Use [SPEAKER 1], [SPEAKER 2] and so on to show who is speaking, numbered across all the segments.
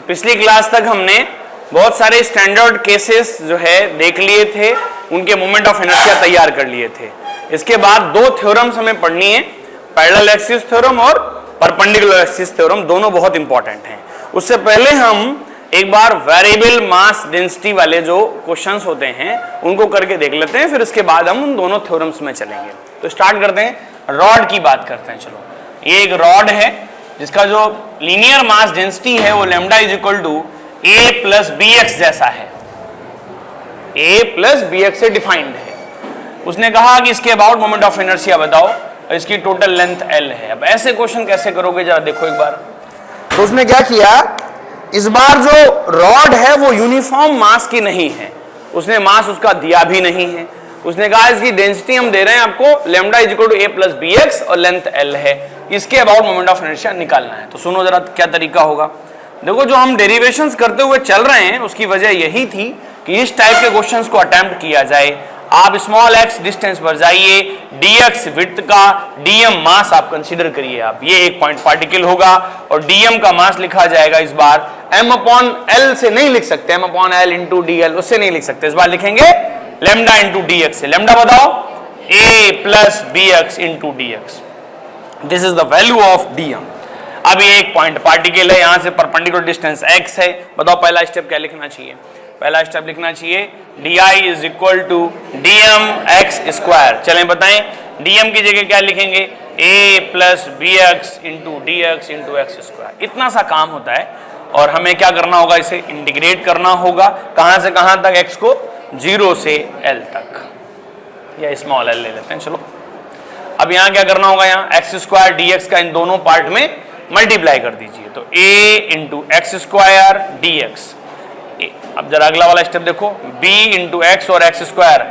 [SPEAKER 1] पिछली क्लास तक हमने बहुत सारे स्टैंडर्ड केसेस जो है देख लिए थे, उनके मोमेंट ऑफ इनर्शिया तैयार कर लिए थे। इसके बाद दो थ्योरम्स हमें पढ़नी है, पैरेलल एक्सिस थ्योरम और परपेंडिकुलर एक्सिस थ्योरम, दोनों बहुत इंपॉर्टेंट हैं। उससे पहले हम एक बार वेरिएबल मास डेंसिटी वाले जो क्वेश्चंस होते हैं उनको करके देख लेते हैं, फिर इसके बाद हम उन दोनों थ्योरम्स में चलेंगे। तो स्टार्ट करते हैं, रॉड की बात करते हैं। चलो, ये एक रॉड है जिसका जो लीनियर मास डेंसिटी है वो lambda is equal to a plus B x जैसा है, a प्लस बी एक्स से डिफाइंड है। उसने कहा कि इसके अबाउट मोमेंट ऑफ इनर्शिया बताओ, इसकी टोटल लेंथ l है। अब ऐसे क्वेश्चन कैसे करोगे जरा देखो एक बार। तो उसने क्या किया, इस बार जो रॉड है वो यूनिफॉर्म मास की नहीं है, उसने मास उसका दिया भी नहीं है। उसने कहा इसकी डेंसिटी हम दे रहे हैं आपको lambda is equal to a plus B x और लेंथ l है, इसके अबाउट मोमेंट ऑफ इनर्शिया निकालना है। तो सुनो जरा क्या तरीका होगा। देखो, जो हम डेरिवेशंस करते हुए चल रहे हैं उसकी वजह यही थी कि इस टाइप के क्वेश्चंस को अटेम्प्ट किया जाए। आप स्मॉल x डिस्टेंस पर जाइए, dx विड्थ का, dm मास आप कंसीडर करिए। आप ये एक पॉइंट पार्टिकल होगा और dm का मास लिखा जाएगा इस बार m अपॉन l से नहीं लिख सकते, m upon l into dl उससे नहीं लिख सकते, इस बार लिखेंगे लैम्डा इंटू dx से। लैम्डा बताओ, a plus B x into dx, this is the value of dm। अब ये एक पॉइंट पार्टिकल है, यहां से परपेंडिकुलर डिस्टेंस x है। बताओ पहला स्टेप क्या लिखना चाहिए। पहला स्टेप लिखना चाहिए di is equal to dm x square. चलें बताएं, dm की जगह क्या लिखेंगे, a plus B x into D x into x square. इतना सा काम होता है और हमें क्या करना होगा, इसे इंटीग्रेट करना होगा। कहां से कहां तक, x को 0 से l तक, या स्मॉल l ले लेते हैं। चलो, अब यहां क्या करना होगा, यहाँ एक्स स्क्वायर डी एक्स का इन दोनों पार्ट में मल्टीप्लाई कर दीजिए, तो a into x square D x. अब जरा अगला वाला स्टेप देखो, b इंटू एक्स और x square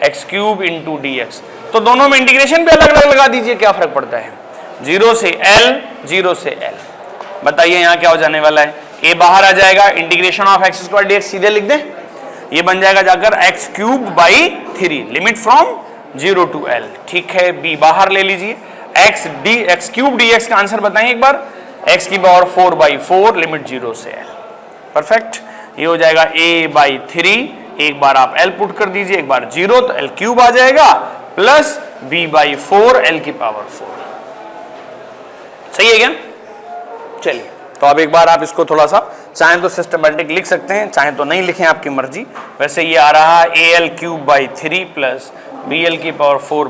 [SPEAKER 1] x cube into D x. तो दोनों में इंटीग्रेशन भी अलग अलग लगा दीजिए, क्या फर्क पड़ता है। 0 से l, 0 से l। बताइए यहाँ क्या हो जाने वाला है, a बाहर आ जाएगा, integration of x square D x सीधे लिख दें, ये बन जाएगा जाकर x cube by 3, limit from 0 to l। ठीक है, b बाहर ले लीजिए, एक्स क्यूब डी एक्स का आंसर बताएं एक बार, एक्स की पावर 4 बाई 4, लिमिट 0 से l। परफेक्ट, ये हो जाएगा a बाई 3, एक बार आप l पुट कर दीजिए, एक बार 0 तो l क्यूब आ जाएगा, प्लस b बाई 4 l की पावर 4। सही है क्या। चलिए, तो अब एक बार आप इसको थोड़ा सा चाहे तो सिस्टमैटिक लिख सकते हैं, चाहे तो नहीं लिखें, आपकी मर्जी। वैसे ये आ रहा है al cube by 3 plus bl की power 4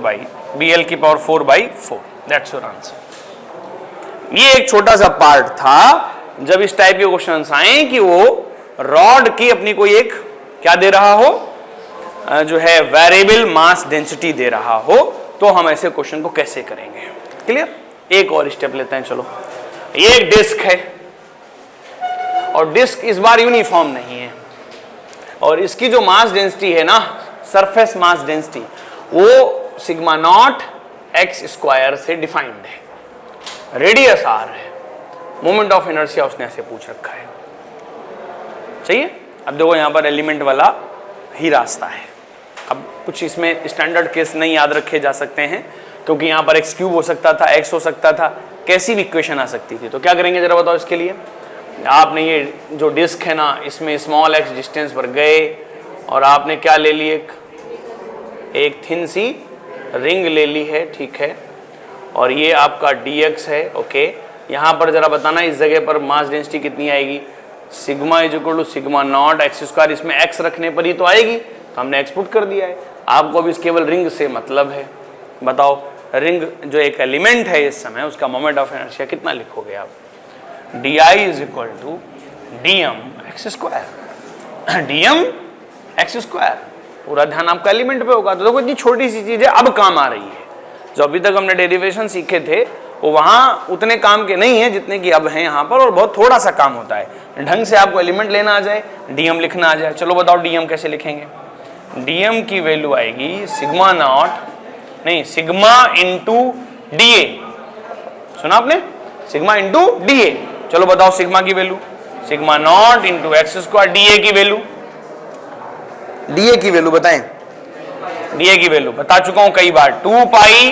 [SPEAKER 1] by 4, that's your answer. ये एक छोटा सा पार्ट था जब इस टाइप के क्वेश्चंस आए कि वो रॉड की अपनी कोई एक क्या दे रहा हो, जो है वेरिएबल मास डेंसिटी दे रहा हो, तो हम ऐसे क्वेश्चन को कैसे करेंगे। क्लियर। एक और स्टेप लेते हैं। चलो, ये एक डिस्क है और डिस्क इस बार यूनिफॉर्म नहीं है, और इसकी जो मास डेंसिटी है ना, सरफेस मास डेंसिटी, वो सिग्मा नॉट एक्स स्क्वायर से डिफाइंड है, रेडियस आर है, मोमेंट ऑफ इनर्शिया उसने ऐसे पूछ रखा है। सही है। अब देखो यहाँ पर एलिमेंट वाला ही रास्ता है। अब कुछ इसमें स्टैंडर्ड केस नहीं याद रखे जा सकते हैं, क्योंकि यहाँ पर एक्स क्यूब हो सकता था, एक्स हो सकता था, कैसी भी इक्वेशन आ सकती थी। तो क्या करेंगे जरा बताओ इसके लिए। आपने ये जो डिस्क है ना, इसमें स्मॉल एक्स डिस्टेंस पर गए और आपने क्या ले ली, एक थिन सी रिंग ले ली है, ठीक है, और ये आपका dx है। ओके, यहाँ पर जरा बताना इस जगह पर मास डेंसिटी कितनी आएगी, sigma is equal to sigma naught x square, इसमें x रखने पर ही तो आएगी, तो हमने x पुट कर दिया है। आपको अभी केवल रिंग से मतलब है। बताओ, रिंग जो एक एलिमेंट है इस समय, उसका मोमेंट ऑफ इनर्शिया कितना लिखोगे आप, di is equal to dm x square, dm x square. पूरा ध्यान आपका एलिमेंट पे होगा। तो देखो, इतनी छोटी सी चीज है, अब काम आ रही है। जो अभी तक हमने डेरिवेशन सीखे थे वो वहां उतने काम के नहीं है जितने कि अब हैं यहाँ पर, और बहुत थोड़ा सा काम होता है। ढंग से आपको एलिमेंट लेना आ जाए, dm लिखना आ जाए। चलो बताओ dm कैसे लिखेंगे। dm की वैल्यू आएगी सिग्मा नॉट, नहीं, सिग्मा इंटू डी ए। सुना आपने, सिग्मा इंटू डी ए। चलो बताओ सिग्मा की value, sigma not into x square, D A की वैल्यू, डीए की वैल्यू बताएं। डीए की वैल्यू बता चुका हूं कई बार, 2 pi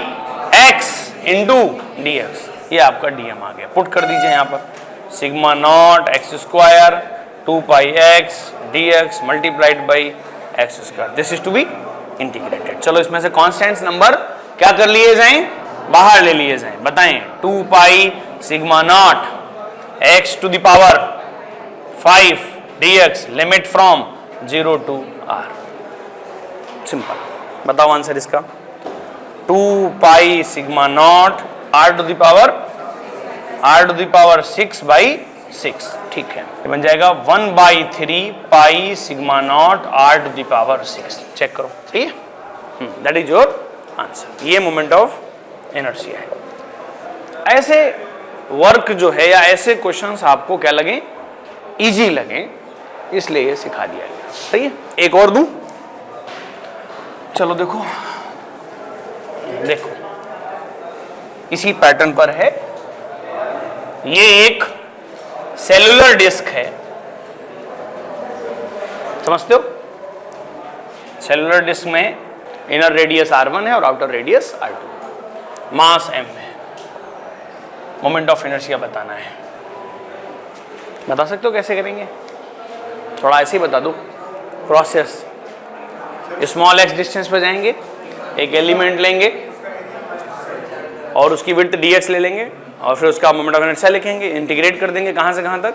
[SPEAKER 1] x into D x. ये आपका डीएम आ गया, पुट कर दीजिए यहाँ पर sigma naught x square 2 pi x D x multiplied by x square, this is to be integrated. चलो इसमें से कॉन्स्टेंट्स नंबर क्या कर लिए जाएं, बाहर ले लिए जाएं। बताएं 2 pi sigma naught x to the power 5 dx limit from 0 to r। Simple, बताओ आंसर इसका। 2 pi sigma naught r to the power 6 by 6, ठीक है, बन जाएगा 1/3 pi sigma naught r to the power 6। Check करो, ठीक है, दैट इज योर आंसर। ये मोमेंट ऑफ इनर्शिया है। ऐसे वर्क जो है या ऐसे क्वेश्चंस आपको क्या लगे, इजी लगे, इसलिए ये सिखा दिया गया। सही है, एक और दूं, चलो देखो इसी पैटर्न पर है। ये एक सेलुलर डिस्क है, समझते हो। सेलुलर डिस्क में इनर रेडियस r1 है और आउटर रेडियस r2, मास m है, मोमेंट ऑफ इनर्शिया बताना है। बता सकते हो कैसे करेंगे, थोड़ा ऐसे ही बता दो प्रोसेस। स्मॉल x डिस्टेंस पे जाएंगे, एक एलिमेंट लेंगे और उसकी विड्थ dx ले लेंगे और फिर उसका मोमेंट ऑफ इनर्शिया लिखेंगे, इंटीग्रेट कर देंगे कहां से कहां तक,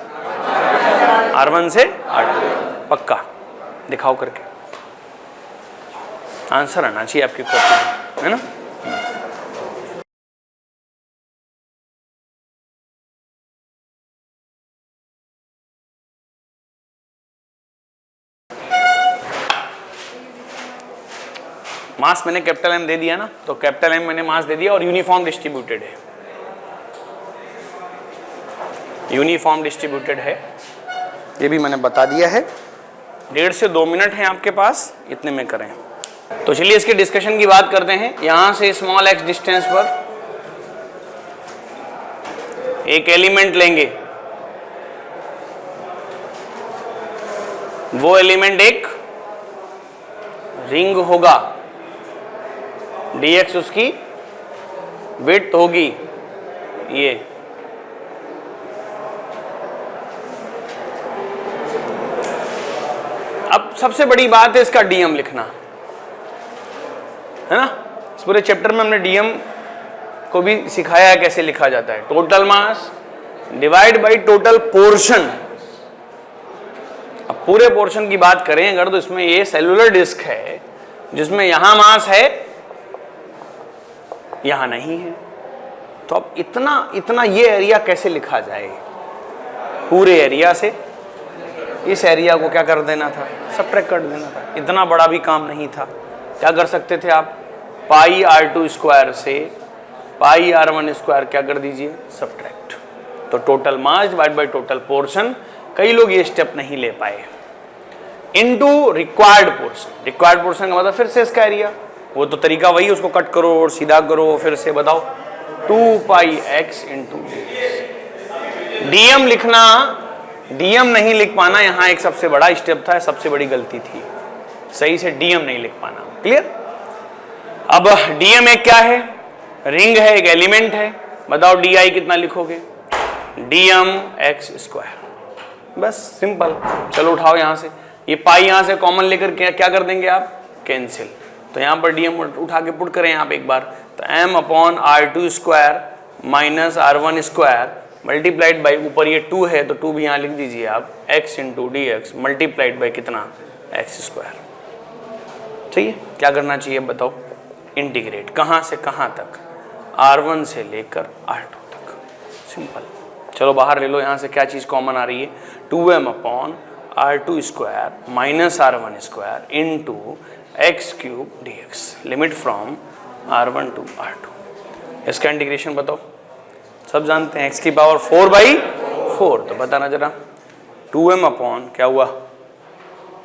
[SPEAKER 1] r1 से r2। पक्का दिखाओ करके, आंसर आना चाहिए आपकी कॉपी में, है ना। मास मैंने कैपिटल M दे दिया ना, तो कैपिटल M मैंने मास दे दिया और यूनिफॉर्म डिस्ट्रीब्यूटेड है, यूनिफॉर्म डिस्ट्रीब्यूटेड है, ये भी मैंने बता दिया है। 1.5 से 2 मिनट हैं आपके पास, इतने में करें। तो चलिए इसके डिस्कशन की बात करते हैं। यहां से स्मॉल x डिस्टेंस पर एक एलिमेंट लेंगे, वो एलिमेंट एक रिंग होगा, dx उसकी विड्थ होगी ये, अब सबसे बड़ी बात है इसका dm लिखना, है ना। इस पूरे चैप्टर में हमने dm को भी सिखाया है कैसे लिखा जाता है, total mass divide by total portion. अब पूरे पोर्शन की बात करें अगर, तो इसमें ये सेलुलर डिस्क है जिसमें यहां मास है यहां नहीं है, तो अब इतना ये एरिया कैसे लिखा जाए, पूरे एरिया से इस एरिया को क्या कर देना था, सबट्रैक्ट कर देना था। इतना बड़ा भी काम नहीं था, क्या कर सकते थे आप, पाई r2 स्क्वायर से पाई r1 स्क्वायर क्या कर दीजिए, सबट्रैक्ट। तो total mass divide by total portion, कई लोग ये स्टेप नहीं ले पाए। Into required portion, required portion का मतलब फिर से इसका एरिया, वो तो तरीका वही, उसको कट करो और सीधा करो, फिर से बताओ 2 पाई x इंटू dm लिखना, dm नहीं लिख पाना यहाँ एक सबसे बड़ा स्टेप था, सबसे बड़ी गलती थी, सही से dm नहीं लिख पाना। क्लियर। अब dm एक क्या है, रिंग है, एक एलिमेंट है, बताओ di कितना लिखोगे, dm x स्क्वायर, बस सिंपल। चलो उठाओ यहां से, ये पाई यहां से कॉमन लेकर क्या कर देंगे आप, कैंसिल। तो यहाँ पर dm उठा के पुट करें आप एक बार, तो m upon r2 square minus r1 square multiplied by, ऊपर ये 2 है तो 2 भी यहाँ लिख दीजिए आप, x into D x multiplied by कितना, x स्क्वायर। ठीक है, क्या करना चाहिए बताओ, इंटीग्रेट कहाँ से कहाँ तक, r1 से लेकर r2 तक, सिंपल। चलो बाहर ले लो, यहाँ से क्या चीज़ कॉमन आ रही है, 2m upon r2 square minus r1 square into x cube D x, limit from r1 to r2। इसका इंटीग्रेशन बताओ, सब जानते हैं, x की पावर 4/4, तो बताना जरा, 2m अपॉन क्या हुआ,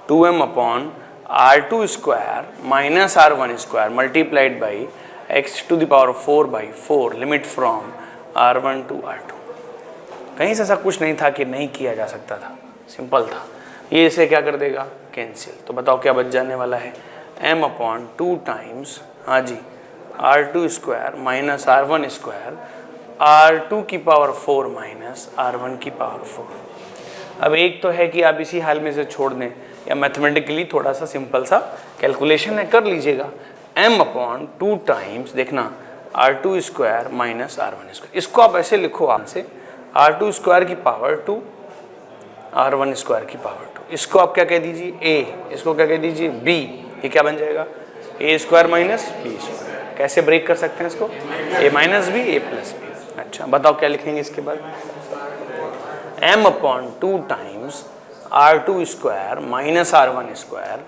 [SPEAKER 1] 2m upon r2 square minus r1 square multiplied by x to the power 4/4, limit from r1 to r2। कहीं से ऐसा कुछ नहीं था कि नहीं किया जा सकता था, सिंपल था। ये इसे क्या कर देगा, कैंसिल। तो बताओ क्या बच जाने वाला है, m अपॉन 2 टाइम्स, हाँ जी, r2 square minus r1 square R2 की पावर 4 माइनस R1 की पावर 4। अब एक तो है कि आप इसी हाल में से छोड़ दें, या मैथमेटिकली थोड़ा सा सिंपल सा कैलकुलेशन है, कर लीजिएगा। m/2 टाइम्स देखना R2 square minus R1 square, इसको आप ऐसे लिखो आप से R2 स्क्वायर की पावर 2 R1 स्क्वायर की पावर 2, इसको आप क्या कह दीजिए a, इसको क्या कह दीजिए b, ये क्या बन जाएगा a square minus b square. कैसे ब्रेक कर सकते हैं इसको, a minus b a plus b। अच्छा बताओ क्या लिखेंगे इसके बाद, m/2 times R2 square minus R1 square,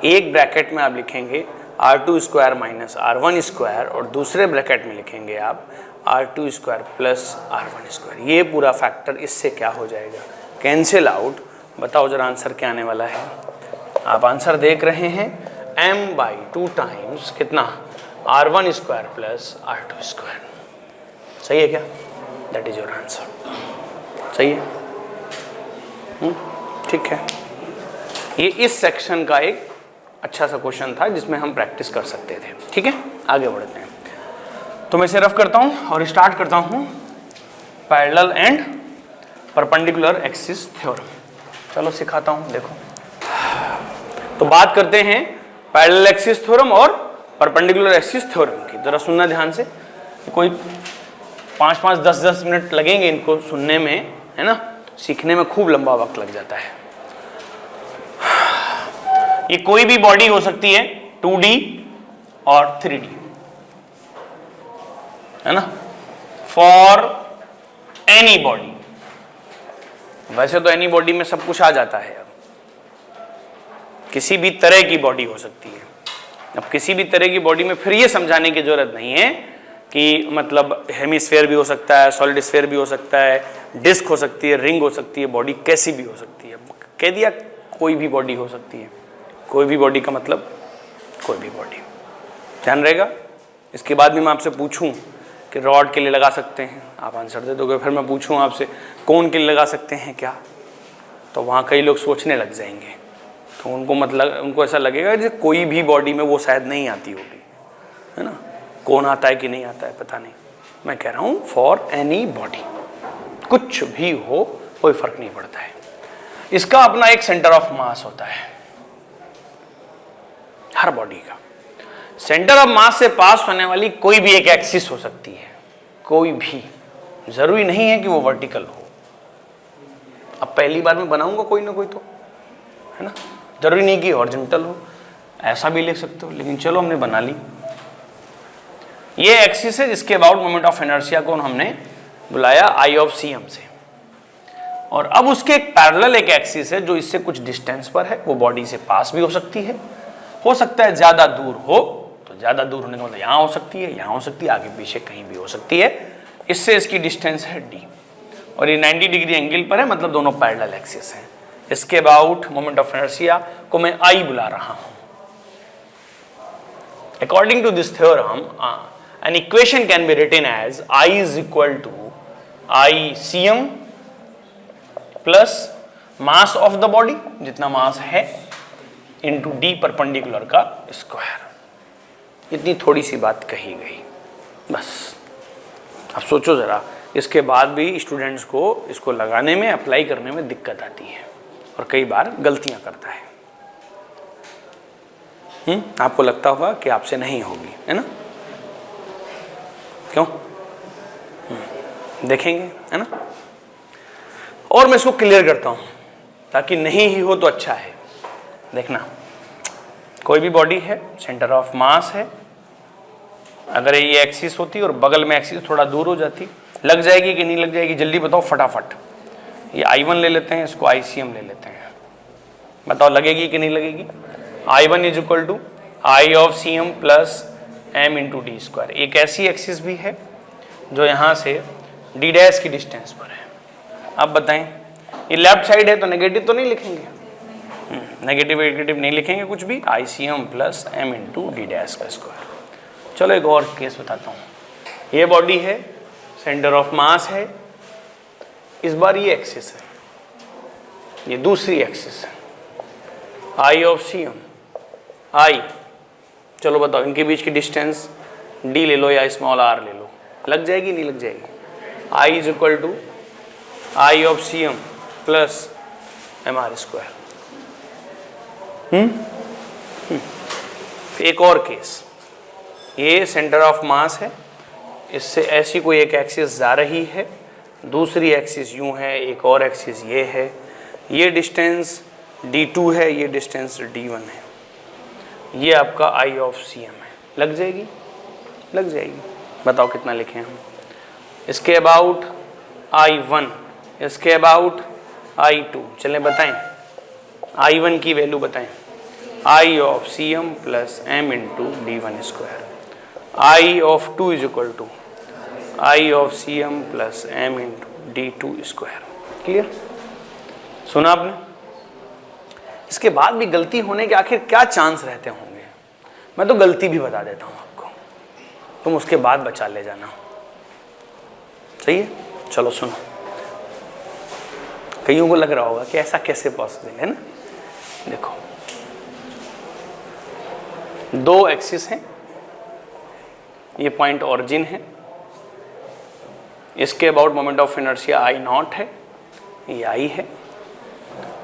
[SPEAKER 1] एक ब्रैकेट में आप लिखेंगे R2 square minus R1 square और दूसरे ब्रैकेट में लिखेंगे आप R2 square plus R1 square. ये पूरा फैक्टर इससे क्या हो जाएगा, कैंसिल आउट। बताओ जरा आंसर क्या आने वाला है। आप आंसर देख रहे हैं m/2 टाइम्स कितना R1 square plus R2 square. सही है क्या, दैट इज योर आंसर। सही है, ठीक है। ये इस सेक्शन का एक अच्छा सा क्वेश्चन था जिसमें हम प्रैक्टिस कर सकते थे। ठीक है, आगे बढ़ते हैं। तो मैं इसे रफ करता हूं और स्टार्ट करता हूं parallel and perpendicular axis theorem. चलो सिखाता हूं, देखो। तो बात करते हैं पैरेलल एक्सिस थ्योरम और परपेंडिकुलर एक्सिस थ्योरम की। जरा सुनना ध्यान से, कोई 5-5, 10-10 मिनट लगेंगे इनको सुनने में, है ना। सीखने में खूब लंबा वक्त लग जाता है। ये कोई भी बॉडी हो सकती है 2D और 3D, है ना, फॉर एनी बॉडी। वैसे तो एनी बॉडी में सब कुछ आ जाता है, अब किसी भी तरह की बॉडी हो सकती है। अब किसी भी तरह की बॉडी में फिर ये समझाने की जरूरत नहीं है कि मतलब हेमिस्फेयर भी हो सकता है, सॉलिड स्फेयर भी हो सकता है, डिस्क हो सकती है, रिंग हो सकती है, बॉडी कैसी भी हो सकती है। कह दिया कोई भी बॉडी हो सकती है। कोई भी बॉडी का मतलब कोई भी बॉडी, ध्यान रहेगा। इसके बाद भी मैं आपसे पूछूं कि रॉड के लिए लगा सकते हैं, आप आंसर दे दोगे। फिर मैं पूछूं आपसे कोन के लिए लगा सकते हैं क्या, तो वहाँ कई लोग सोचने लग जाएंगे। तो उनको ऐसा लगेगा कि कोई भी बॉडी में वो शायद नहीं आती होगी, है ना। कौन आता है कि नहीं आता है पता नहीं। मैं कह रहा हूँ फॉर एनी बॉडी, कुछ भी हो कोई फर्क नहीं पड़ता है। इसका अपना एक सेंटर ऑफ मास होता है, हर बॉडी का। सेंटर ऑफ मास से पास होने वाली कोई भी एक एक्सिस हो सकती है, कोई भी, जरूरी नहीं है कि वो वर्टिकल हो। अब पहली बार मैं बनाऊंगा कोई ना कोई, तो है ना, जरूरी नहीं कि हॉरिजॉन्टल हो, ऐसा भी लिख सकते हो, लेकिन चलो हमने बना ली। ये एक्सिस है जिसके अबाउट मोमेंट ऑफ इनर्शिया को हमने बुलाया आई ऑफ सी एम से। और अब उसके एक पैरेलल एक एक्सिस है जो इससे कुछ डिस्टेंस पर है, वो बॉडी से पास भी हो सकती है। हो सकता है ज्यादा दूर हो, तो ज्यादा दूर होने का मतलब यहां हो सकती है, यहां हो सकती है, आगे पीछे कहीं भी हो सकती है। इससे इसकी डिस्टेंस है d, और ये 90 डिग्री एंगल पर है, मतलब दोनों पैरेलल एक्सिस हैं। इसके अबाउट मोमेंट ऑफ इनर्शिया को मैं I बुला रहा हूं। According to this theorem an equation can be written as I is equal to ICM plus mass of the body, जितना मास है, into d परपेंडिकुलर का स्क्वायर। इतनी थोड़ी सी बात कही गई बस। अब सोचो जरा, इसके बाद भी स्टूडेंट्स को इसको लगाने में, अप्लाई करने में दिक्कत आती है और कई बार गलतियां करता है। आपको लगता होगा कि आपसे नहीं होगी, है ना, क्यों? देखेंगे, है ना। और मैं इसको क्लियर करता हूं ताकि नहीं ही हो तो अच्छा है। देखना, कोई भी बॉडी है, सेंटर ऑफ मास है, अगर ये एक्सिस होती और बगल में एक्सिस थोड़ा दूर हो जाती, लग जाएगी कि नहीं लग जाएगी, जल्दी बताओ फटाफट। ये I1 ले लेते हैं, इसको ICM ले लेते हैं, बताओ लगेगी कि नहीं लगेगी। I1 is equal to I of CM plus m into D square. एक ऐसी एक्सिस भी है जो यहाँ से d डैश की डिस्टेंस पर है। अब बताएं, ये लेफ्ट साइड है तो नेगेटिव तो नहीं लिखेंगे, नेगेटिव नहीं लिखेंगे कुछ भी। ICM plus m into D dash का स्क्वायर। चलो एक और केस बताता हूँ। ये बॉडी है, सेंटर ऑफ मास है, इस बार ये एक्सिस है, ये दूसरी एक्सिस है, I ऑफ CM I। चलो बताओ इनके बीच की डिस्टेंस d ले लो या स्मॉल r ले लो, लग जाएगी नहीं लग जाएगी? I is equal to I of C M plus M R square. एक और केस, ये सेंटर ऑफ मास है, इससे ऐसी कोई एक एक्सिस जा रही है, दूसरी एक्सिस यूं है, एक और एक्सिस ये है, ये डिस्टेंस d2 है, ये डिस्टेंस d1 है, ये आपका आई ऑफ सी एम है। लग जाएगी? लग जाएगी। बताओ कितना लिखें हम? इसके अबाउट I1, इसके अबाउट I2। चलें बताएं, I1 की वैल्यू बताएं। I of C M plus M into d1 square. I of 2 is equal to I of C M plus M into d2 square. Clear? सुना आपने? इसके बाद भी गलती होने के आखिर क्या चांस रहते होंगे? मैं तो गलती भी बता देता हूं आपको, तुम उसके बाद बचा ले जाना। सही है? चलो सुनो, कईयों को लग रहा होगा कि ऐसा कैसे पॉसिबल है ना। देखो, दो एक्सिस हैं, ये पॉइंट ऑरिजिन है, इसके about moment of inertia I naught है, ये आई है,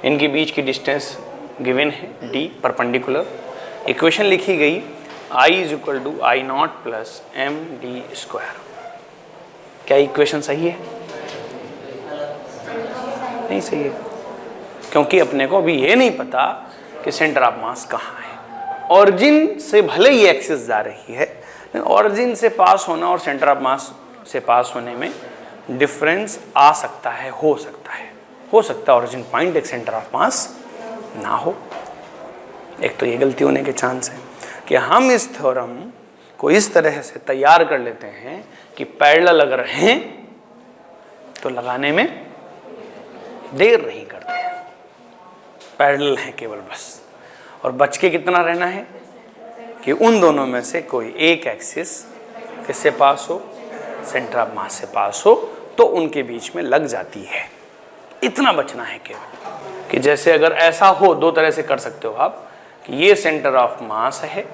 [SPEAKER 1] इनके बीच की डिस्टेंस गिवन है डी परपेंडिकुलर। इक्वेशन लिखी गई I is equal to I naught plus M D square. क्या इक्वेशन सही है? नहीं सही है, क्योंकि अपने को अभी ये नहीं पता कि सेंटर ऑफ मास कहाँ है। ऑरिजिन से भले ही एक्सिस जा रही है, लेकिन ऑरिजिन से पास होना और सेंटर ऑफ मास से पास होने में डिफरेंस आ सकता है, हो सकता है ऑरिजिन पॉइंट एक सेंटर ऑफ मास ना हो। एक तो ये गलती होने के चांस है कि हम इस थ्योरम को इस तरह से तैयार कर लेते हैं कि पैरेलल अगर हैं तो लगाने में देर नहीं करते हैं, पैरेलल हैं केवल बस। और बच के कितना रहना है कि उन दोनों में से कोई एक एक्सिस किससे पास हो, सेंटर ऑफ मास से पास हो, तो उनके बीच में लग जाती है। इतना बचना है केवल कि जैसे अगर ऐसा हो, दो तरह से कर सकते हो आप कि ये सेंटर ऑफ मास है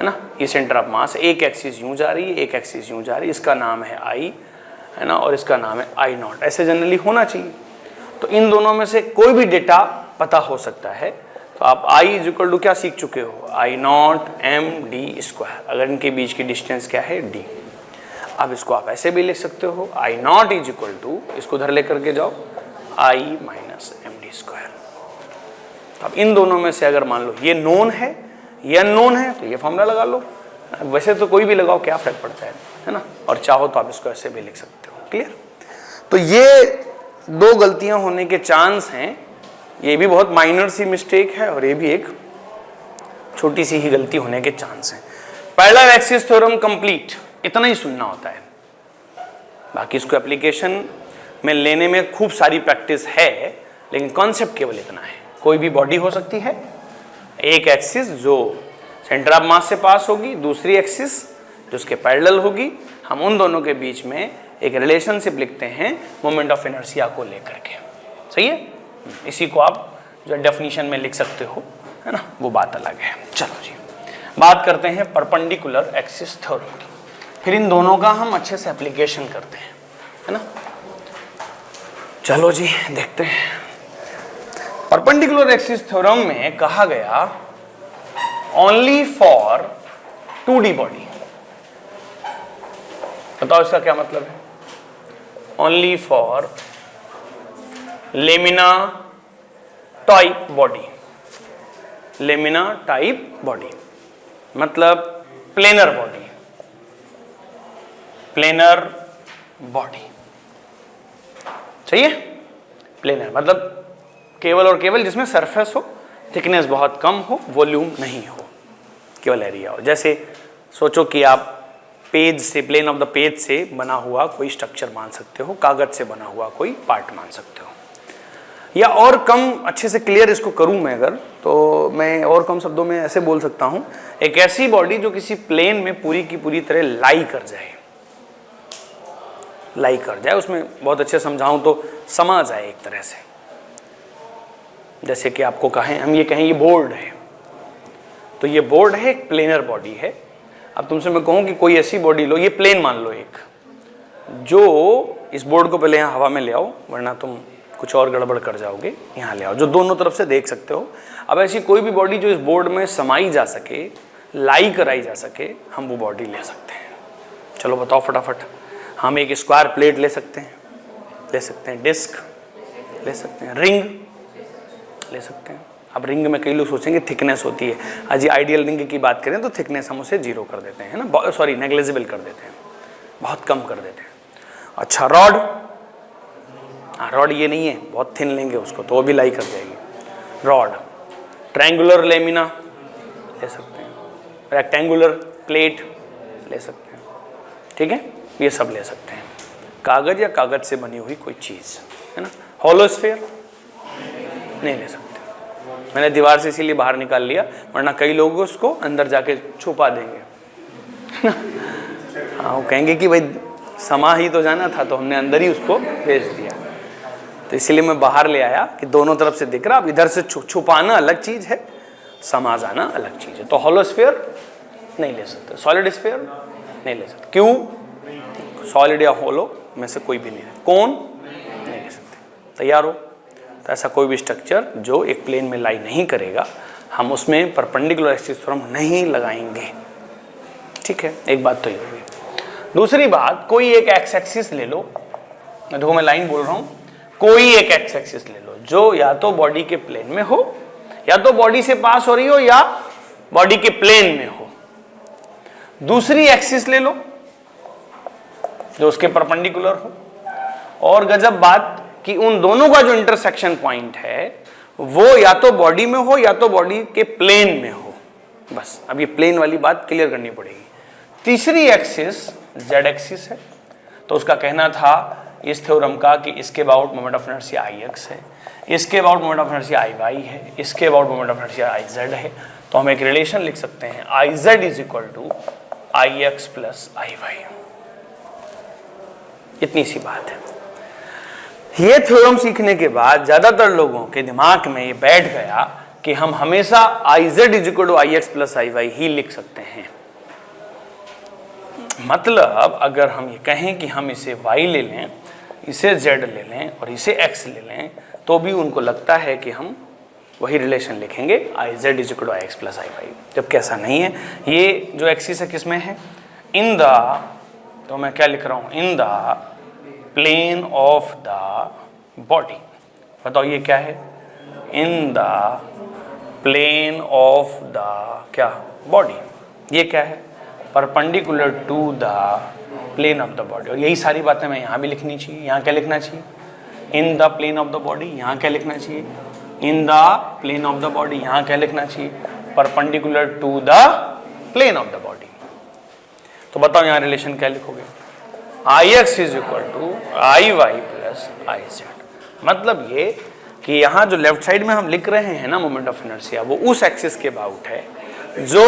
[SPEAKER 1] ना, ये सेंटर ऑफ मास, एक एक्सिस यूं जा रही है, एक एक्सिस यूं जा रही है, इसका नाम है आई, है ना, और इसका नाम है आई नॉट। ऐसे जनरली होना चाहिए। तो इन दोनों में से कोई भी डेटा पता हो सकता है। तो आप आई इज इक्वल टू क्या सीख चुके हो, आई नॉट एम डी स्क्वायर, अगर इनके बीच की डिस्टेंस क्या है डी। अब इसको आप ऐसे भी लिख सकते हो, आई नॉट इज इक्वल टू, इसको उधर लेकर के जाओ, आई माइनस एम डी स्क्वायर। अब इन दोनों में से अगर मान लो ये नोन है, ये अननोन है, तो ये फॉर्मूला लगा लो। वैसे तो कोई भी लगाओ, क्या फर्क पड़ता है ना। और चाहो तो आप इसको ऐसे भी लिख सकते हो। क्लियर? तो ये दो गलतियां होने के चांस हैं। ये भी बहुत माइनर सी मिस्टेक है और ये भी एक छोटी सी ही गलती होने के चांस हैं। पैरेलल एक्सिस थ्योरम कंप्लीट, इतना ही सुनना होता है। बाकी इसको एप्लीकेशन में लेने में खूब सारी प्रैक्टिस है, लेकिन कॉन्सेप्ट केवल इतना है। कोई भी बॉडी हो सकती है, एक एक्सिस जो सेंटर ऑफ मास से पास होगी, दूसरी एक्सिस जो उसके पैरेलल होगी। हम उन दोनों के बीच में एक रिलेशनशिप लिखते हैं मोमेंट ऑफ इनर्शिया को लेकर के। सही है? इसी को आप जो डेफिनेशन में लिख सकते हो, है ना, वो बात अलग है। चलो जी, बात करते हैं परपेंडिकुलर एक्सिस थ्योरम की। फिर इन दोनों का हम अच्छे से एप्लीकेशन करते हैं, है ना। चलो जी देखते हैं। परपेंडिकुलर एक्सिस थ्योरम में कहा गया ओनली फॉर 2D बॉडी। बताओ इसका क्या मतलब है? Only for lamina type body. Lamina type body मतलब प्लेनर बॉडी, प्लेनर बॉडी। सही है? प्लेनर मतलब केवल और केवल जिसमें सरफेस हो, थिकनेस बहुत कम हो, वॉल्यूम नहीं हो, केवल एरिया हो। जैसे सोचो कि आप पेज से, प्लेन ऑफ द पेज से बना हुआ कोई स्ट्रक्चर मान सकते हो, कागज से बना हुआ कोई पार्ट मान सकते हो। या और कम अच्छे से क्लियर इसको करूं मैं अगर, तो मैं और कम शब्दों में ऐसे बोल सकता हूं, एक ऐसी बॉडी जो किसी प्लेन में पूरी की पूरी तरह लाई कर जाए, लाई कर जाए। उसमें बहुत अच्छे समझाऊं तो समा जाए एक तरह से। जैसे कि आपको कहें, हम ये कहें ये बोर्ड है, तो ये बोर्ड है, एक प्लेनर बॉडी है। अब तुमसे मैं कहूं कि कोई ऐसी बॉडी लो, ये प्लेन मान लो एक, जो इस बोर्ड को पहले यहाँ हवा में ले आओ, वरना तुम कुछ और गड़बड़ कर जाओगे। यहाँ ले आओ, जो दोनों तरफ से देख सकते हो। अब ऐसी कोई भी बॉडी जो इस बोर्ड में समाई जा सके, लाई कराई जा सके, हम वो बॉडी ले सकते हैं। चलो बताओ फटाफट। हम एक स्क्वायर प्लेट ले सकते हैं, डिस्क ले सकते हैं, रिंग ले सकते हैं। अब रिंग में कई लोग सोचेंगे थिकनेस होती है। आज आइडियल रिंग की बात करें तो थिकनेस हम उसे 0 कर देते हैं ना, सॉरी नेग्लिजिबल कर देते हैं, बहुत कम कर देते हैं। अच्छा रॉड, रॉड ये नहीं है, बहुत थिन लेंगे उसको तो वो भी लाई कर जाएगी। रॉड, ट्रायंगुलर लेमिना ले सकते हैं, रेक्टेंगुलर प्लेट ले सकते हैं, ठीक है, ये सब ले सकते हैं। कागज या कागज से बनी हुई कोई चीज़ है ना। हॉलो स्फीयर नहीं ले सकते, मैंने दीवार से इसीलिए बाहर निकाल लिया, वरना कई लोग उसको अंदर जाके छुपा देंगे। हाँ, वो कहेंगे कि भाई समा ही तो जाना था, तो हमने अंदर ही उसको भेज दिया। तो इसीलिए मैं बाहर ले आया कि दोनों तरफ से दिख रहा। अब इधर से छुपाना अलग चीज़ है, समा जाना अलग चीज़ है। तो हॉलो स्फीयर नहीं ले सकते, सॉलिड स्फीयर नहीं ले सकते। क्यों? सॉलिड या हॉलो में से कोई भी नहीं है। कौन नहीं ले सकते। तैयार हो? तो ऐसा कोई भी स्ट्रक्चर जो एक प्लेन में लाई नहीं करेगा, हम उसमें परपेंडिकुलर एक्सिस थ्योरम नहीं लगाएंगे। ठीक है, एक बात तो ये होगी। दूसरी बात, कोई एक एक्स एक्सिस ले लो, देखो मैं लाइन बोल रहा हूँ, कोई एक एक्स एक्सिस ले लो जो या तो बॉडी के प्लेन में हो, या तो बॉडी से पास हो रही हो, या बॉडी के प्लेन में हो। दूसरी एक्सिस ले लो जो उसके परपेंडिकुलर हो, और गजब बात कि उन दोनों का जो इंटरसेक्शन पॉइंट है वो या तो बॉडी में हो या तो बॉडी के प्लेन में हो। बस अब ये प्लेन वाली बात क्लियर करनी पड़ेगी। तीसरी एक्सिस जेड एक्सिस है, तो उसका कहना था इस थ्योरम का कि इसके about moment of inertia I x है, इसके about moment of inertia I y है, इसके about moment of inertia I z है। तो हम एक रिलेशन लिख सकते हैं, I Z is equal to I x plus I y. इतनी सी बात है। ये थ्योरम सीखने के बाद ज्यादातर लोगों के दिमाग में ये बैठ गया कि हम हमेशा I Z is equal to I x plus I y ही लिख सकते हैं। मतलब अगर हम ये कहें कि हम इसे y ले लें, इसे z ले लें और इसे x ले लें, तो भी उनको लगता है कि हम वही रिलेशन लिखेंगे I Z is equal to I x plus I y, जबकि ऐसा नहीं है। ये जो एक्सिस है किस में है? इन द, तो मैं क्या लिख रहा हूँ, in the plane of the body. बताओ ये क्या है? In the plane of the क्या बॉडी। ये क्या है? Perpendicular to the plane of the body. और यही सारी बातें मैं यहाँ भी लिखनी चाहिए। यहाँ क्या लिखना चाहिए? In the plane of the body. यहाँ क्या लिखना चाहिए? In the plane of the body. यहाँ क्या लिखना चाहिए? Perpendicular to the plane of the body. तो बताओ यहाँ रिलेशन क्या लिखोगे? I X is equal to I Y plus I Z. मतलब ये कि यहाँ जो लेफ्ट साइड में हम लिख रहे हैं ना मोमेंट ऑफ इनर्शिया, वो उस एक्सिस के अबाउट है जो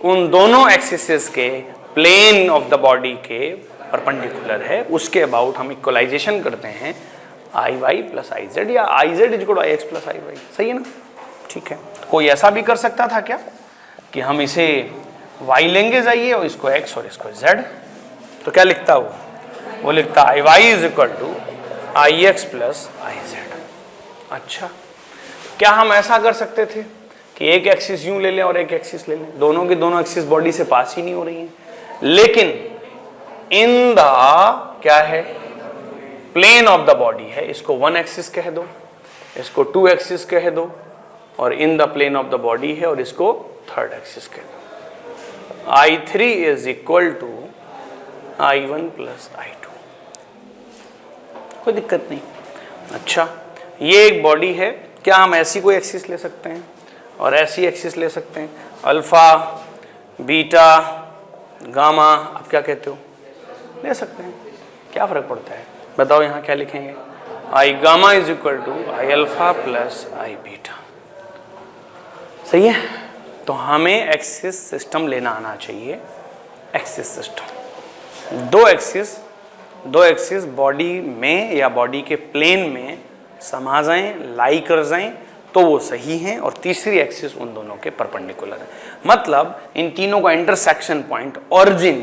[SPEAKER 1] उन दोनों एक्सिस के प्लेन ऑफ द बॉडी के परपेंडिकुलर है। उसके अबाउट हम इक्वलाइजेशन करते हैं I Y plus I z, या I Z is equal to I x plus I y. सही है ना? ठीक है। कोई ऐसा भी कर सकता था क्या कि हम इसे y लेंगे जाइए और इसको x और इसको z, तो क्या लिखता वो लिखता I Y is equal to I x plus I Z. अच्छा, क्या हम ऐसा कर सकते थे कि एक एक्सिस यूं ले लें और एक एक्सिस ले लें? दोनों की दोनों एक्सिस बॉडी से पास ही नहीं हो रही हैं, लेकिन इन द क्या है प्लेन ऑफ द बॉडी है, इसको वन एक्सिस कह दो, इसको टू एक्सिस कह दो, और in the plane of the body है और इसको थर्ड एक्सिस कह दो। I3 is equal to I1 plus I2। कोई दिक्कत नहीं। अच्छा, ये एक बॉडी है, क्या हम ऐसी कोई एक्सिस ले सकते हैं और ऐसी एक्सिस ले सकते हैं? अल्फा, बीटा, गामा, आप क्या कहते हो? ले सकते हैं। क्या फर्क पड़ता है? बताओ यहाँ क्या लिखेंगे? I gamma is equal to I alpha plus I beta. सही है? तो हमें एक्सिस सिस्टम लेना आना चाहिए। एक्सिस सिस्टम, दो एक्सिस बॉडी में या बॉडी के प्लेन में समा जाएं, लाई कर जाएं, तो वो सही हैं, और तीसरी एक्सिस उन दोनों के परपेंडिकुलर है। मतलब इन तीनों का इंटरसेक्शन पॉइंट ओरिजिन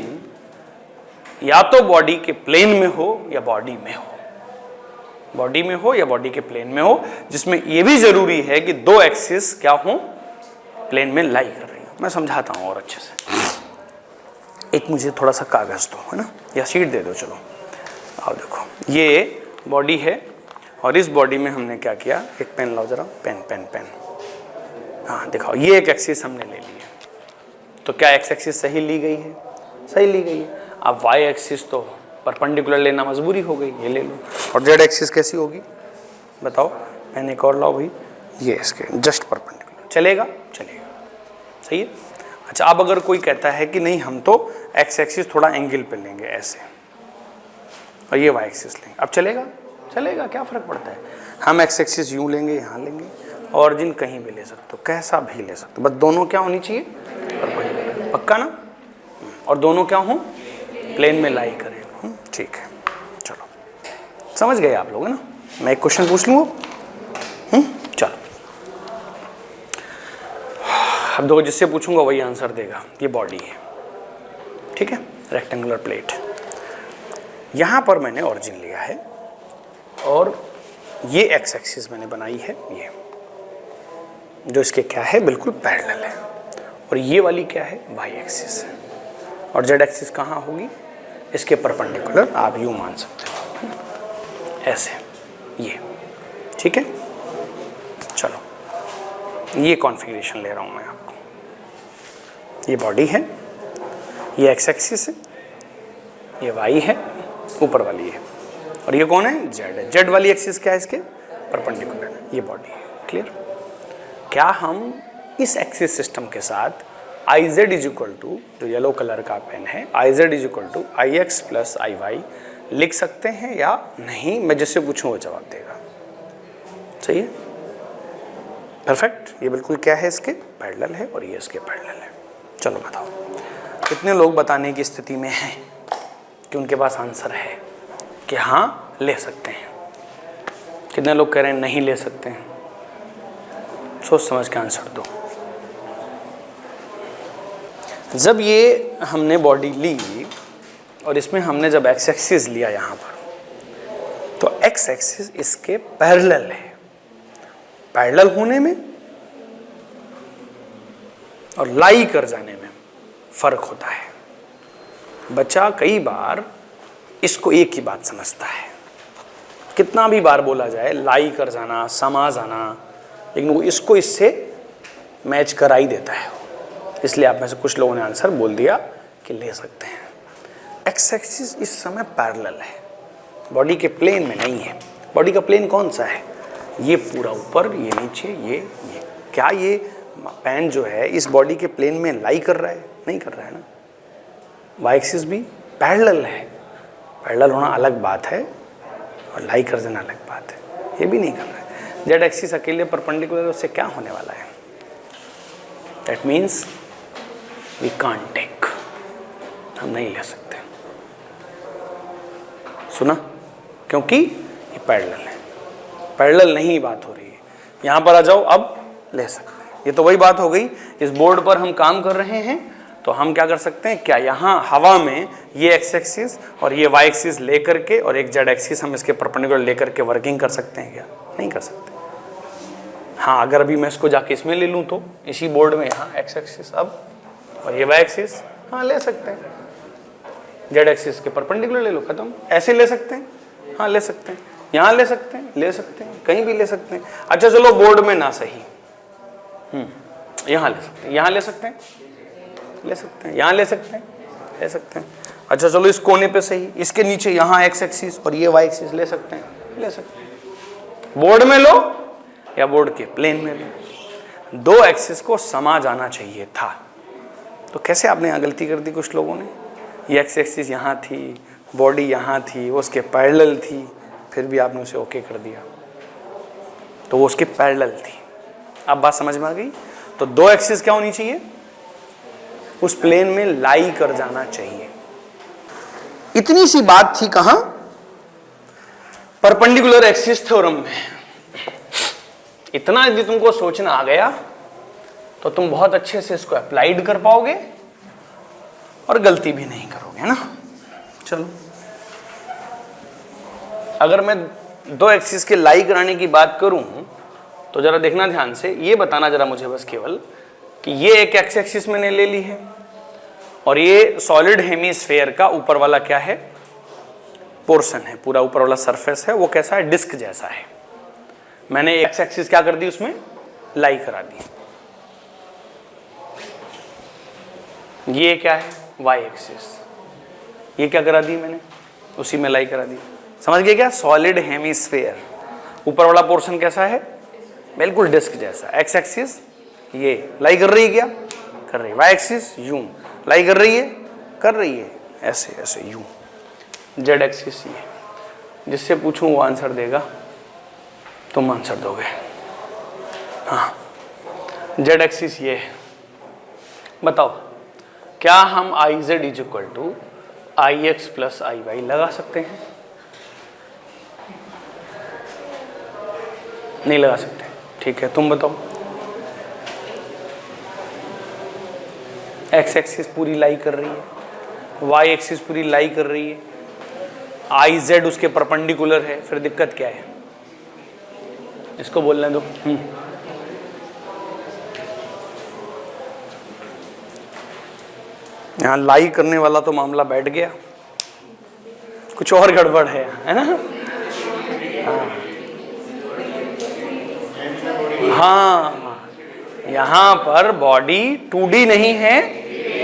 [SPEAKER 1] या तो बॉडी के प्लेन में हो या बॉडी में हो, बॉडी में हो या बॉडी के प्लेन में हो, जिसमें यह भी जरूरी है कि दो एक्सिस क्या हो, प्लेन में लाई कर रही हो। मैं समझाता हूं और अच्छे से। एक मुझे थोड़ा सा कागज दो, है ना, या शीट दे दो, चलो आओ देखो, ये बॉडी है और इस बॉडी में हमने क्या किया, एक पेन लाओ जरा, पेन पेन पेन, हाँ दिखाओ, ये एक एक्सिस हमने ले ली है। तो क्या एक्स एक्सिस सही ली गई है? सही ली गई है। अब वाई एक्सिस तो परपेंडिकुलर लेना मजबूरी हो गई, ये ले लो। और जेड एक्सिस कैसी होगी बताओ, पेन एक और लाओ भाई, ये इसके जस्ट परपेंडिकुलर, चलेगा? चलेगा, सही है। अच्छा, अब अगर कोई कहता है कि नहीं हम तो एक्स एक्सिस थोड़ा एंगल पे लेंगे ऐसे, और ये वाई एक्सिस लेंगे, अब चलेगा? चलेगा, क्या फर्क पड़ता है। हम एक्स एक्सिस यूं लेंगे, यहाँ लेंगे, ऑरिजिन कहीं भी ले सकते हो, कैसा भी ले सकते हो, बस दोनों क्या होनी चाहिए, परपेंडिकुलर, पक्का ना, और दोनों क्या हो, प्लेन में लाई करें। ठीक है, चलो समझ गए आप लोग, है ना। मैं एक क्वेश्चन पूछ लूँ, चलो अब देखो, जिससे पूछूंगा वही आंसर देगा। ये बॉडी है, ठीक है, रेक्टेंगुलर प्लेट, यहां पर मैंने ऑरिजिन लिया है और ये एक्स एक्सिस मैंने बनाई है, ये जो इसके क्या है, बिल्कुल पैरेलल है, और ये वाली क्या है, वाई एक्सिस है, और जेड एक्सिस कहाँ होगी, इसके परपेंडिकुलर, आप यूं मान सकते हो, ऐसे, ये, ठीक है। चलो ये कॉन्फ़िगरेशन ले रहा हूं मैं आपको, ये बॉडी है, ये एक्स एक्सिस है, ये वाई है, ऊपर वाली है, और ये कौन है, जेड है। जेड वाली एक्सिस क्या है, इसके परपेंडिकुलर, ये बॉडी है। क्लियर? क्या हम इस एक्सिस सिस्टम के साथ I Z is equal to, जो येलो कलर का पेन है, I Z is equal to I x plus I Y लिख सकते हैं या नहीं? मैं जिससे पूछूं वो जवाब देगा, सही है, परफेक्ट। ये बिल्कुल क्या है, इसके पैरेलल है, और ये इसके पैरेलल है। चलो बताओ, कितने लोग बताने की स्थिति में हैं कि उनके पास आंसर है कि हाँ ले सकते हैं? कितने लोग कह रहे हैं नहीं ले सकते हैं? सोच समझ के आंसर दो। जब ये हमने बॉडी ली और इसमें हमने जब एक्स एक्सिस लिया यहाँ पर, तो एक्स एक्सिस इसके पैरेलल है। पैरेलल होने में और लाई कर जाने में फर्क होता है। बच्चा कई बार इसको एक ही बात समझता है, कितना भी बार बोला जाए लाई कर जाना, समा जाना, लेकिन वो इसको इससे मैच करा ही देता है। इसलिए आप में से कुछ लोगों ने आंसर बोल दिया कि ले सकते हैं। एक्स एक्सिस इस समय पैरेलल है, बॉडी के प्लेन में नहीं है। बॉडी का प्लेन कौन सा है? ये पूरा ऊपर, ये नीचे, ये क्या ये पेन जो है इस बॉडी के प्लेन में लाई कर रहा है? नहीं कर रहा है ना। वाई एक्सिस भी पैरेलल है, पैरेलल होना अलग बात है और लाई कर देना अलग बात है, ये भी नहीं कर रहा है। जेड एक्सिस अकेले परपेंडिकुलर, उससे क्या होने वाला है? That means we can't take, हम नहीं ले सकते। सुना? क्योंकि ये पैरेलल है, पैरेलल नहीं बात हो रही है। यहां पर आ जाओ, अब ले सकते हैं। ये तो वही बात हो गई, इस बोर्ड पर हम काम कर रहे हैं तो हम क्या कर सकते हैं, क्या यहाँ हवा में ये एक्स एक्सिस और ये वाई एक्सिस लेकर के और एक जेड एक्सिस हम इसके परपेंडिकुलर लेकर के वर्किंग कर सकते हैं क्या? नहीं कर सकते। हाँ, अगर अभी मैं इसको जाके इसमें ले लूँ तो इसी बोर्ड में यहाँ एक्स एक्सिस अब और ये वाई एक्सिस, हाँ ले सकते हैं। जेड एक्सिस के परपेंडिकुलर ले लो, खत्म। ऐसे ले सकते हैं, हाँ ले सकते हैं। यहाँ ले सकते हैं, ले सकते हैं, कहीं भी ले सकते हैं। अच्छा चलो बोर्ड में ना सही, यहाँ ले सकते हैं, यहाँ ले सकते हैं, ले सकते हैं, यहाँ ले सकते हैं, ले सकते हैं। अच्छा चलो इस कोने पे सही, इसके नीचे यहाँ एक्स एक्सिस और ये वाई एक्सिस ले सकते हैं, ले सकते हैं। बोर्ड में लो या बोर्ड के प्लेन में लो, दो एक्सिस को समा जाना चाहिए था। तो कैसे आपने यहाँ गलती कर दी कुछ लोगों ने? ये एक्स एक्सिस यहाँ थी, बॉडी यहाँ थी, वो उसके पैरेलल थी, फिर भी आपने उसे ओके कर दिया, तो वो उसके पैरेलल थी। अब बात समझ में आ गई? तो दो एक्सिस क्या होनी चाहिए? उस प्लेन में लाई कर जाना चाहिए। इतनी सी बात थी कहां? परपेंडिकुलर एक्सिस थ्योरम में। इतना यदि तुमको सोचना आ गया तो तुम बहुत अच्छे से इसको अप्लाइड कर पाओगे और गलती भी नहीं करोगे, है ना। चलो अगर मैं दो एक्सिस के लाई कराने की बात करूं तो जरा देखना ध्यान से, ये बताना जरा मुझे बस केवल कि ये एक एक्स एक्सिस मैंने ले ली है और ये सॉलिड हेमीस्फेयर का ऊपर वाला क्या है, पोर्शन है, पूरा ऊपर वाला सरफेस है, वो कैसा है, डिस्क जैसा है। मैंने एक्स एक्सिस क्या कर दी, उसमें लाई करा दी। ये क्या है, वाई एक्सिस, ये क्या करा दी मैंने, उसी में लाई करा दी। समझ गए क्या, सॉलिड हेमीस्फेयर, ऊपर वाला पोर्शन कैसा है, बिल्कुल डिस्क जैसा। एक्स एक्सिस ये लाई कर रही है, क्या कर रही है, वाई एक्सिस यूं लाई कर रही है ऐसे ऐसे यूं। जेड एक्सिस ये, जिससे पूछूं वो आंसर देगा, तुम आंसर दोगे। हाँ, जेड एक्सिस ये है। बताओ क्या हम I Z is equal to I x plus I Y लगा सकते हैं? नहीं लगा सकते, ठीक है, तुम बताओ। एक्स एक्सिस पूरी लाई कर रही है, वाई एक्सिस पूरी लाई कर रही है, आई जेड उसके परपेंडिकुलर है, फिर दिक्कत क्या है, इसको बोलने दो। यहाँ लाई करने वाला तो मामला बैठ गया, कुछ और गड़बड़ है ना? हाँ, यहाँ पर बॉडी 2D नहीं है,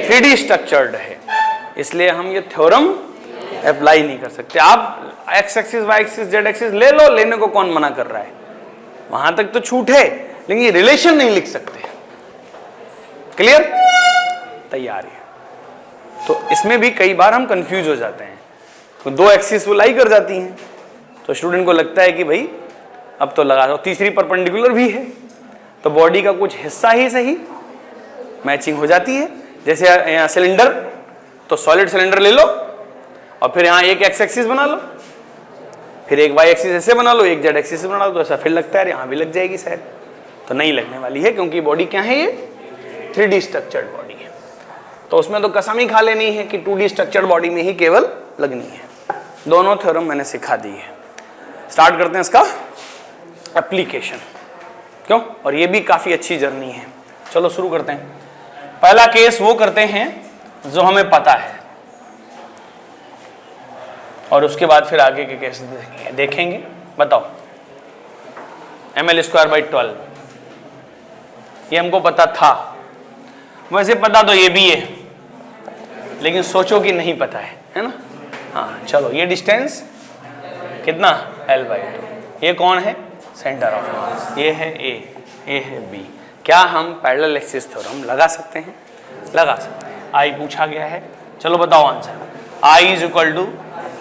[SPEAKER 1] 3D स्ट्रक्चर्ड है, इसलिए हम ये थ्योरम अप्लाई नहीं कर सकते। आप X axis Y axis Z axis ले लो, लेने को कौन मना कर रहा है, वहां तक तो छूट है, लेकिन ये रिलेशन नहीं लिख सकते। क्लियर, तैयार है। तो इसमें भी कई बार हम कंफ्यूज हो जाते हैं, तो दो एक्सिस वो लाई कर जाती हैं, तो स्टूडेंट को लगता है कि भाई अब तो लगा दो, तीसरी परपेंडिकुलर भी है, तो बॉडी का कुछ हिस्सा ही सही मैचिंग हो जाती है। जैसे यहाँ सिलेंडर, तो सॉलिड सिलेंडर ले लो और फिर यहाँ एक एक्स एक्सिस बना लो, फिर एक वाई एक्सिस ऐसे बना लो, एक जेड एक्सिस बना लो, तो ऐसा फिर लगता है यहाँ भी लग जाएगी शायद, तो नहीं लगने वाली है, क्योंकि बॉडी क्या है, ये 3D स्ट्रक्चर्ड बॉडी है। तो उसमें तो कसम ही खा लेनी है कि 2D स्ट्रक्चर्ड बॉडी में ही केवल लगनी है। दोनों थ्योरम मैंने सिखा दी है। स्टार्ट करते हैं इसका एप्लीकेशन, क्यों, और ये भी काफी अच्छी जर्नी है। चलो शुरू करते हैं। पहला केस वो करते हैं जो हमें पता है, और उसके बाद फिर आगे के केस देखेंगे। बताओ, ml²/12, ये हमको पता था, वैसे पता तो ये भी है, लेकिन सोचो कि नहीं पता है ना? हाँ, चलो, ये डिस्टेंस कितना, L/2। ये कौन है, सेंटर ऑफ मास, ये है A, ये है B। क्या हम पैरेलल एक्सिस थ्योरम लगा सकते हैं? लगा सकते हैं। आई पूछा गया है, चलो बताओ answer. I is equal to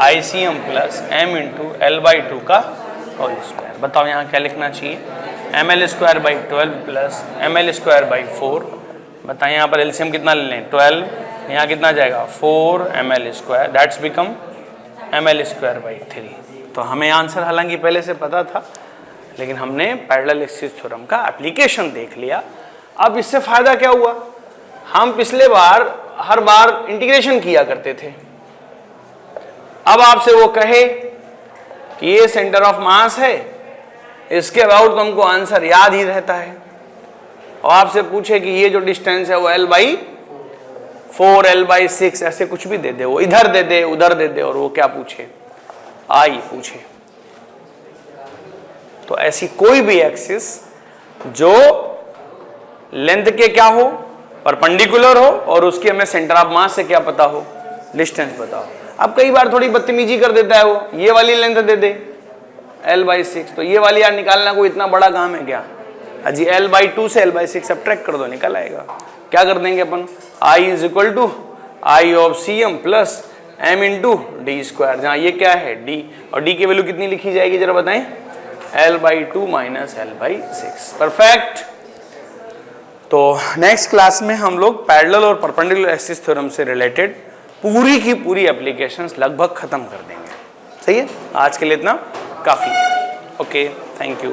[SPEAKER 1] ICM plus M into L/2 का होल स्क्वायर। बताओ यहाँ क्या लिखना चाहिए, ml²/12 प्लस ml²/4। बताएं यहाँ पर एलसीएम कितना ले लें, 12, यहाँ कितना जाएगा 4 ml², दैट्स बिकम ml²/3। तो हमें आंसर हालांकि पहले से पता था, लेकिन हमने पैरेलल एक्सिस थ्योरम का एप्लीकेशन देख लिया। अब इससे फायदा क्या हुआ, हम पिछले बार हर बार इंटीग्रेशन किया करते थे, अब आपसे वो कहे कि ये सेंटर ऑफ मास है, इसके अबाउट तो हमको आंसर याद ही रहता है, और आपसे पूछे कि ये जो डिस्टेंस है वो L/4, L/6 ऐसे कुछ भी दे दे, वो इधर दे दे उधर दे दे, और वो क्या पूछे, आई पूछे। तो ऐसी कोई भी एक्सिस जो लेंथ के क्या हो, परपेंडिकुलर हो, और उसकी हमें सेंटर ऑफ मास से क्या पता हो, डिस्टेंस पता हो। अब कई बार थोड़ी बदतमीजी कर देता है वो, ये वाली लेंथ दे दे L/6, तो ये वाली यार निकालना कोई इतना बड़ा काम है क्या? अजी L/2 से L/6 सब्ट्रैक्ट कर दो, निकल आएगा। क्या कर देंगे अपन, I is equal to I of CM plus M into D², जहाँ ये क्या है D, और D की वैल्यू कितनी लिखी जाएगी जरा बताएं, L/2 माइनस L/6। परफेक्ट। तो नेक्स्ट क्लास में हम लोग पैरेलल और परपेंडिकुलर एक्सिस थ्योरम से रिलेटेड पूरी की पूरी एप्लीकेशंस लगभग खत्म कर देंगे। सही है, आज के लिए इतना काफी है। Okay, thank you.